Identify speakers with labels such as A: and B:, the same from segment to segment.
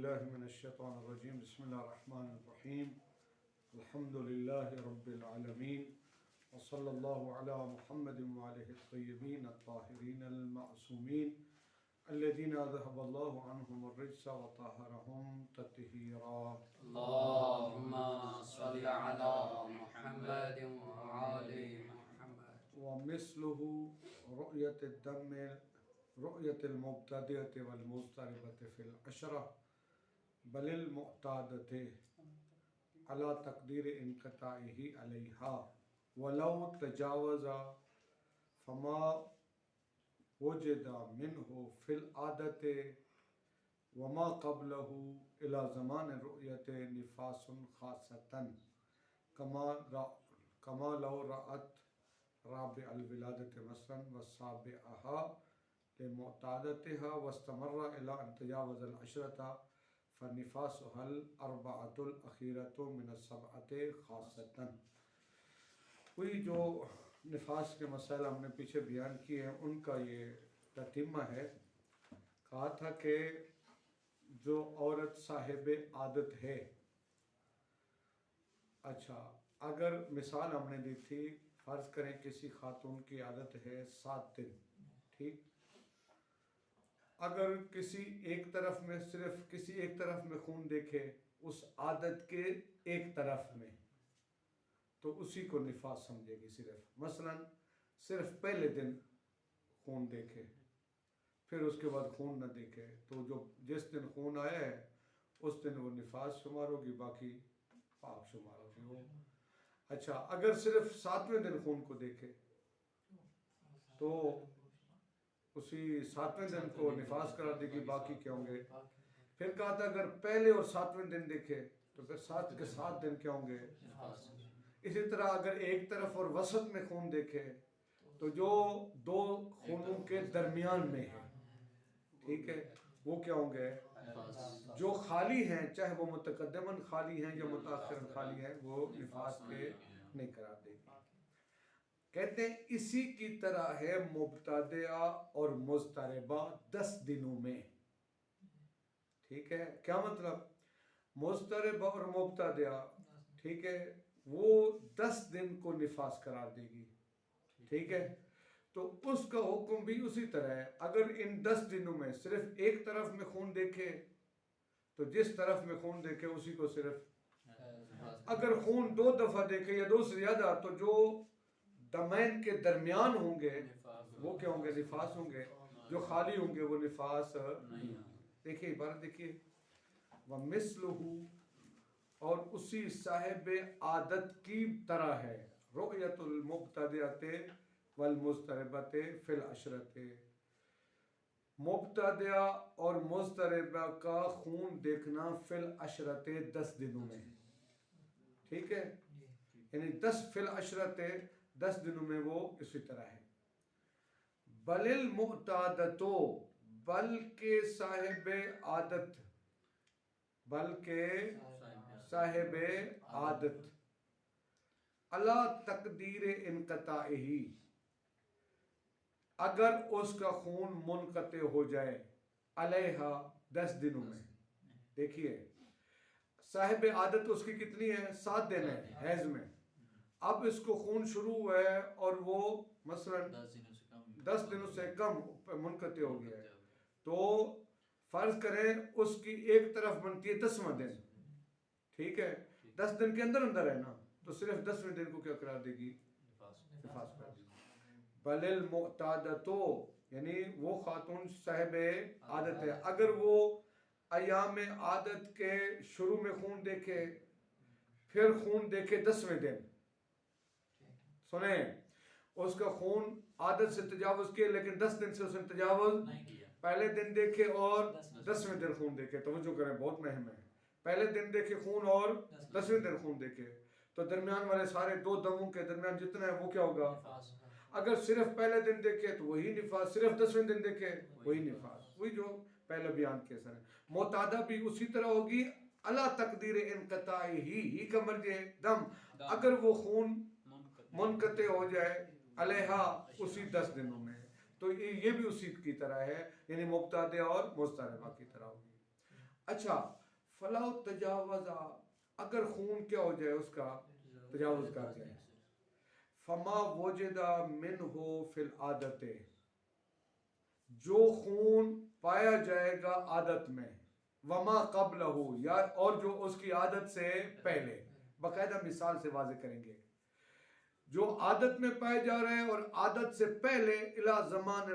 A: باللہ من الشیطان الرجیم بسم اللہ الرحمن الرحیم الحمد للہ رب العالمین وصلی اللہ علی محمد وآلہ الطیبین الطاہرین المعصومین الذین ذهب اللہ عنہم الرجس وطہرہم تطہیرا
B: اللہم صل علی محمد وآل محمد
A: ومثلہ رؤیت الدم رؤیت المبتدئۃ والمضطربۃ فی العشرہ بل المعتادۃ علی تقدیر انقطاعہ علیہا ولو تجاوز فما وجد منہ فی العادۃ وما قبلہ الی زمان الرؤیت نفاس خاصۃ کما لو رأت رابع الولادۃ مثلا وسابعہا لمعتادتها واستمر الى ان تجاوز العشرة فنفاسها الاربعة الاخيرة من السبعة خاصة۔ وہی جو نفاس کے مسائل ہم نے پیچھے بیان کیے ہیں ان کا یہ تتمہ ہے۔ کہا تھا کہ جو عورت صاحب عادت ہے، اچھا اگر مثال ہم نے دی تھی، فرض کریں کسی خاتون کی عادت ہے 7 دن، ٹھیک، اگر کسی ایک طرف میں صرف کسی ایک طرف میں خون دیکھے اس عادت کے ایک طرف میں تو اسی کو نفاس سمجھے گی۔ مثلا صرف پہلے دن خون دیکھے پھر اس کے بعد خون نہ دیکھے تو جو جس دن خون آیا ہے اس دن وہ نفاس شمار ہوگی، باقی پاک شمار ہوگی وہ۔ اچھا اگر صرف 7ویں دن خون کو دیکھے تو اسی 7ویں دن کو نفاس قرار دے گی، باقی کیا ہوں گے۔ پھر کہا تھا اگر پہلے اور 7ویں دن دیکھے تو پھر 7 کے 7 دن کیا ہوں گے۔ اسی طرح اگر ایک طرف اور وسط میں خون دیکھے تو جو دو خونوں کے درمیان میں ہے، ٹھیک ہے، وہ کیا ہوں گے۔ جو خالی ہیں چاہے وہ متقدماً خالی ہیں یا متاخراً خالی ہیں وہ نفاس کے نہیں قرار دے گی۔ کہتے ہیں اسی کی طرح ہے مبتدعہ اور مضطربہ 10 دنوں میں، ٹھیک ہے۔ کیا مطلب؟ مضطربہ اور مبتدعہ، ٹھیک ہے، وہ 10 دن کو نفاس قرار دے گی، ٹھیک ہے۔ تو اس کا حکم بھی اسی طرح ہے۔ اگر ان 10 دنوں میں صرف ایک طرف میں خون دیکھے تو جس طرف میں خون دیکھے اسی کو صرف، اگر خون 2 دفعہ دیکھے یا 2 سے زیادہ تو جو دمین کے درمیان ہوں گے وہ کیا ہوں گے، نفاس ہوں گے، جو خالی ہوں گے وہ نفاس نہیں۔ دیکھیے عبارت دیکھیے، وَمِثْلُهُ اور اسی صاحب عادت کی طرح ہے، رؤیت المبتدئۃ والمضطربۃ فی العشرۃ، مبتدعہ اور مضطربہ کا خون دیکھنا فی العشرۃ 10 دنوں میں، ٹھیک ہے، یعنی 10 فی العشرۃ 10 دنوں میں وہ اسی طرح ہے۔ بل المعتادۃ بلکہ صاحب عادت، بلکہ صاحب عادت، علی تقدیر انقطاعہ، اگر اس کا خون منقطع ہو جائے، علیہا 10 دنوں میں۔ دیکھیے صاحب عادت اس کی کتنی ہے، 7 دن ہے حیض میں، اب اس کو خون شروع ہوا ہے اور وہ مثلا 10 دنوں سے کم منقطع ہو گیا ہے، تو فرض کریں اس کی ایک طرف بنتی ہے 10واں دن، ٹھیک ہے، 10 دن کے اندر اندر ہے نا، تو صرف 10ویں دن کو کیا قرار دے گی، نفاس قرار دے گی۔ بل المعتادۃ یعنی وہ خاتون صاحب عادت ہے، اگر وہ ایام عادت کے شروع میں خون دیکھے پھر خون دیکھے 10ویں دن، سنیں اس کا خون عادت سے تجاوز کیے لیکن 10 دن سے اس نے تجاوز نہیں کیا، پہلے دن دیکھے اور 10ویں دن خون دیکھے، توجہ کریں بہت مہم ہے، پہلے دن دیکھے خون اور 10ویں دن خون دیکھے تو درمیان والے سارے 2 دموں کے درمیان جتنا ہے وہ کیا ہوگا۔ اگر صرف پہلے دن دیکھے تو وہی نفاس، صرف 10ویں دن دیکھے وہی نفاس، وہی جو پہلے بیان کیا سر۔ معتادہ بھی اسی طرح ہوگی، اللہ تقدیر انقطاع ہی کا مرجع دم، اگر وہ خون منقطع ہو جائے علیہا اسی 10 دنوں میں، تو یہ بھی اسی کی طرح ہے، یعنی مبتدع اور مضطربہ کی طرح ہوگی۔ اچھا فلاں تجاوزا، اگر خون کیا ہو جائے اس کا تجاوز کر جائے، فما وجدہ منہ فی العادت، جو خون پایا جائے گا عادت میں، وما قبلہ، یا اور جو اس کی عادت سے پہلے، باقاعدہ مثال سے واضح کریں گے، جو عادت میں پائے جا رہے ہیں اور عادت سے پہلے الی زمان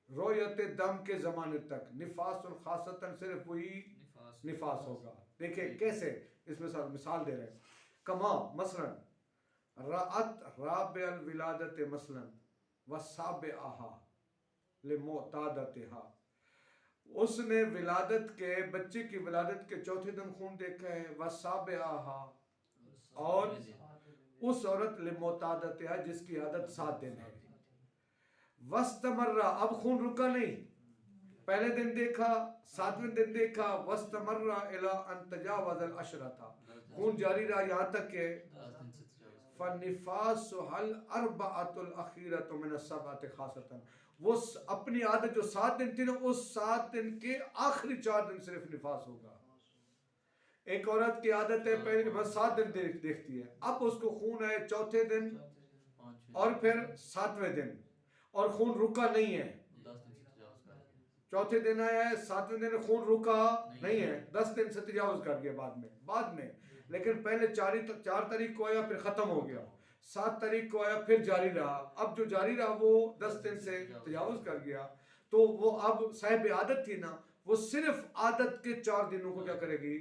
A: رؤیت دم کے زمانے تک، نفاس خاصتاً صرف وہی نفاس ہوگا. دیکھیں کیسے اس میں مثال دے رہے ہیں. کما مثلا رأت رابع الولادت مثلا وسابعہا لمعتادتہا، اس نے ولادت کے بچے کی ولادت کے چوتھے دن خون دیکھا ہے، وسابعہا، اور اس عورت لمعتادتہا جس کی عادت 7 دن ہے، واستمر، اب خون رکا نہیں، پہلے دن دیکھا، 7ویں دن دیکھا، واستمر الی ان تجاوز العشرۃ، خون جاری رہا یہاں تک کہ فالنفاسها الاربعۃ الاخیرۃ من السبعۃ خاصۃ، وہ اپنی عادت جو 7 دن تھی نا، اس 7 دن کے آخری 4 دن صرف نفاس ہوگا. ایک عورت کی عادت ہے پہلے بس 7 دن دیکھتی ہے، اب اس کو خون آئے چوتھے دن اور پھر 7ویں دن، اور خون رکا نہیں ہے، چوتھے دن آیا ہے، 7ویں دن خون رکا نہیں ہے، 10 دن سے تجاوز کر گیا بعد میں، لیکن پہلے 4 تاریخ کو آیا پھر ختم ہو گیا، 7 تاریخ کو آیا پھر جاری رہا، اب جو جاری رہا وہ 10 دن سے تجاوز کر گیا، تو وہ اب صاحب عادت تھی نا، وہ صرف عادت کے 4 دنوں کو کیا کرے گی،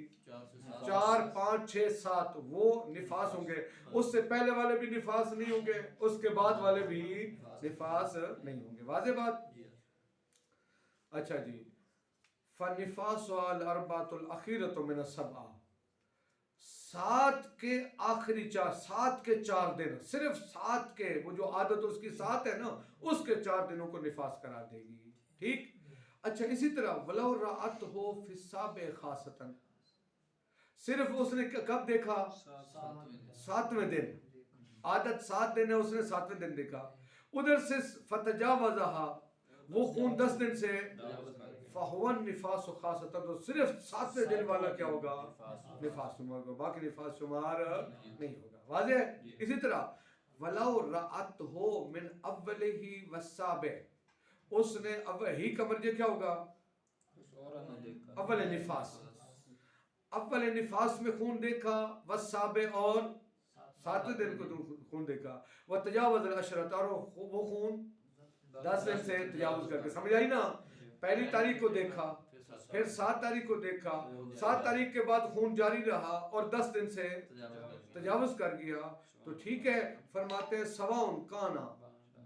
A: 4 5 6 7 وہ نفاس ہوں گے، اس سے پہلے والے بھی نفاس نہیں ہوں گے، اس کے بعد والے بھی نفاس نہیں ہوں گے. واضح بات؟ اچھا جی. فالنفاس الاربعۃ الاخیرۃ من السبعہ، 7 کے آخری 7 کے 4 دن، صرف 7 کے، وہ جو عادت اس کی 7 ہے نا، اس کے 4 دنوں کو نفاس کرا دے گی. ٹھیک. اچھا اسی طرح ولو رأتہ فی السابع خاصتاً، صرف اس نے کب دیکھا، 7ویں دن، عادت 7 دن ہے، اس نے 7ویں دن دیکھا، ادھر سے فتجاوزہا، وہ خون 10 دن سے، فہو النفاس خاصتاً، تو صرف 7ویں دن والا کیا ہوگا، نفاس شمار ہوگا، باقی نفاس شمار نہیں ہوگا. واضح ہے؟ اسی طرح ولو رأتہ من اولہ والسابع، اس نے ہی کا مرجع کیا ہوگا، اول نفاس، اول نفاس میں خون دیکھا، والسابع، اور 7ویں دن کو خون دیکھا، وتجاوز العشرۃ، اور وہ خون 10 دن سے تجاوز کر کے، سمجھ آئی نا، پہلی تاریخ کو دیکھا، پھر 7 تاریخ کو دیکھا، 7 تاریخ کے بعد خون جاری رہا اور 10 دن سے تجاوز کر گیا، تو ٹھیک ہے. فرماتے ہیں سواء کانا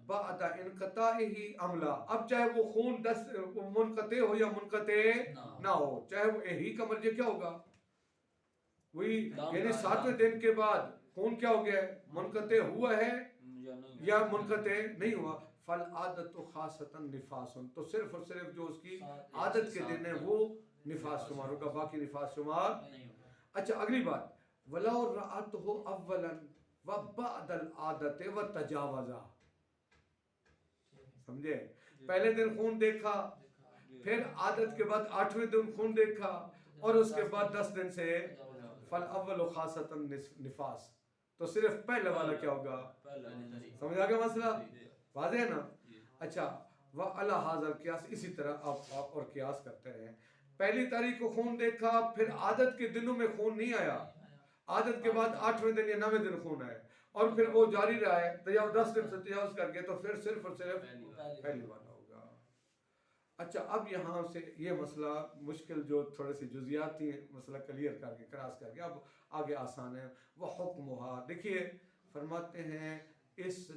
A: بعد انقطاعہ عملا، اب چاہے وہ خون 10 منقطع ہو یا منقطع نہ ہو، چاہے وہ ہی کا مرجع کیا ہوگا، وہی یعنی 7ویں دن کے بعد خون کیا ہو گیا، منقطع ہوا ہے یا منقطع نہیں ہوا، فالعادت خاصتاً نفاس، تو صرف اور صرف جو اس کی عادت کے دن ہے وہ نفاس شمار ہوگا، باقی نفاس شمار نہیں ہوگا. اچھا اگلی بات، ولو رأتہ اولا وبعد العادت وتجاوزا، سمجھے، پہلے دن خون دیکھا، پھر عادت کے بعد 8ویں دن خون دیکھا، اور اس کے بعد 10 دن سے، فالاول خاصتاً نفاس، تو صرف پہلے والا کیا ہوگا، سمجھ آ گیا مسئلہ؟ واضح ہے نا. اچھا وعلی ھذا القیاس، اسی طرح آپ اور قیاس کرتے رہیں، پہلی تاریخ کو خون دیکھا، پھر عادت کے دنوں میں خون نہیں آیا، عادت کے بعد 8ویں دن یا 9ویں دن خون آئے، اور پھر وہ جاری رہا ہے، 10 دن سے تجاوز کر گیا، تو پھر صرف اور صرف پہلی والا ہوگا. اچھا اب یہاں سے یہ مسئلہ مشکل جو تھوڑے سی جزیات تھی مسئلہ کلیئر کر کے کراس کر کے اب آگے آسان ہے. وہ حکمہا، دیکھیے فرماتے ہیں اس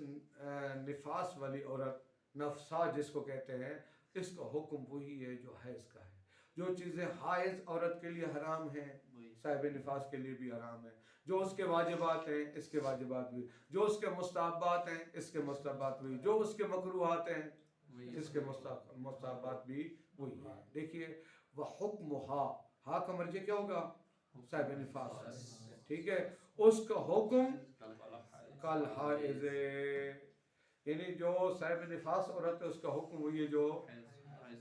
A: نفاس والی عورت، نفسا جس کو کہتے ہیں، اس کا حکم وہی ہے جو حیض کا ہے. جو چیزیں حائض عورت کے لیے حرام ہیں صاحب نفاس کے لیے بھی حرام ہے، جو اس کے واجبات ہیں اس کے واجبات بھی، جو اس کے مستحبات ہیں اس کے مستحبات بھی، جو اس کے مکروہات ہیں اس کے مستحبات بھی وہی ہیں. دیکھیے وحکمہا، ہا کا مرجع کیا ہوگا، صاحب نفاس، ٹھیک ہے، اس کا حکم کل حائض، یعنی جو صاحب نفاس عورت ہے اس کا حکم وہی ہے جو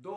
A: 2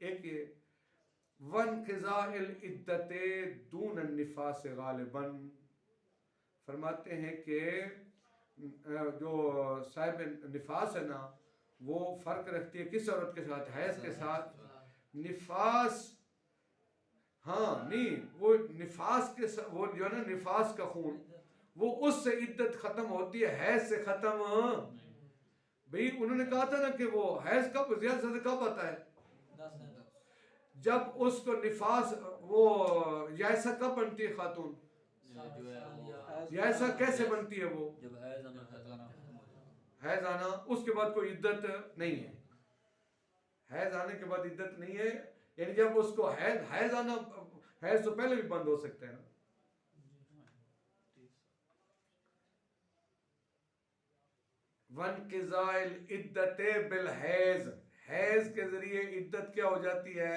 A: ایک یہ وانقضاء العدت دون النفاس غالباً، فرماتے ہیں کہ جو صاحب نفاس ہے نا وہ فرق رکھتی ہے کس عورت کے ساتھ؟ حیض کے ساتھ۔ نفاس، ہاں نہیں، وہ نفاس کے وہ جو ہے نا نفاس کا خون، وہ اس سے عدت ختم ہوتی ہے، حیض سے ختم۔ بھئی انہوں نے کہا تھا نا کہ وہ حیض کب زیادہ سے کب آتا ہے؟ جب اس کو نفاس، وہ یائسہ کب بنتی ہے خاتون؟ یائسہ کیسے بنتی ہے؟ وہ
B: جب حیض
A: حیض آنا، اس کے بعد کوئی عدت نہیں ہے، حیض آنے کے بعد عدت نہیں ہے، یعنی جب اس کو حیض آنا، حیض تو پہلے بھی بند ہو سکتا ہے نا۔ وانقضاء العدت بالحیض، حیض کے ذریعے عدت کیا ہو جاتی ہے؟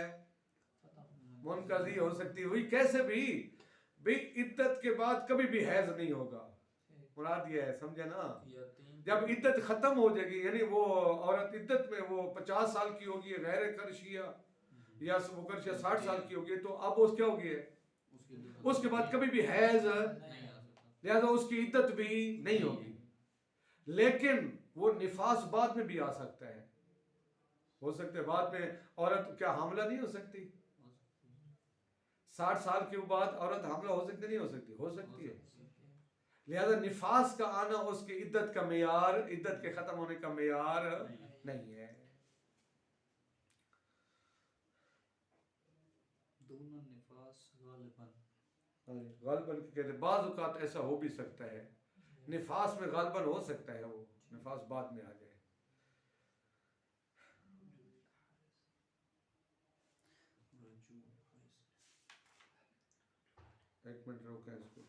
A: منقضی ہو سکتی ہوئی۔ کیسے بھی عدت کے بعد کبھی بھی حیض نہیں ہوگا، مراد یہ ہے، سمجھے نا؟ جب عدت ختم ہو جائے گی، یعنی وہ عورت عدت میں وہ 50 سال کی ہوگی غیر کرشیہ، یا وہ کرشیہ 60 سال کی ہوگی، تو اب اس کیا ہوگی ہے؟ اس کے بعد کبھی بھی حیض، لہذا اس کی عدت بھی نہیں ہوگی۔ لیکن وہ نفاس بعد میں بھی آ سکتا ہے، ہو سکتا ہے بعد میں عورت کیا حاملہ نہیں ہو سکتی؟ 60 سال کے بعد عورت حاملہ ہو سکتی نہیں ہو سکتی؟ ہو سکتی ہے۔ لہذا نفاس کا آنا اس کی عدت کا معیار، عدت کے ختم ہونے کا معیار نہیں ہے۔
B: دون النفاس غالباً،
A: غالباً کہتے ہیں بعض اوقات ایسا ہو بھی سکتا ہے، نفاس میں غالباً ہو سکتا ہے وہ نفاس بعد میں آ جائے۔ ایک منٹ روکیں اس کو۔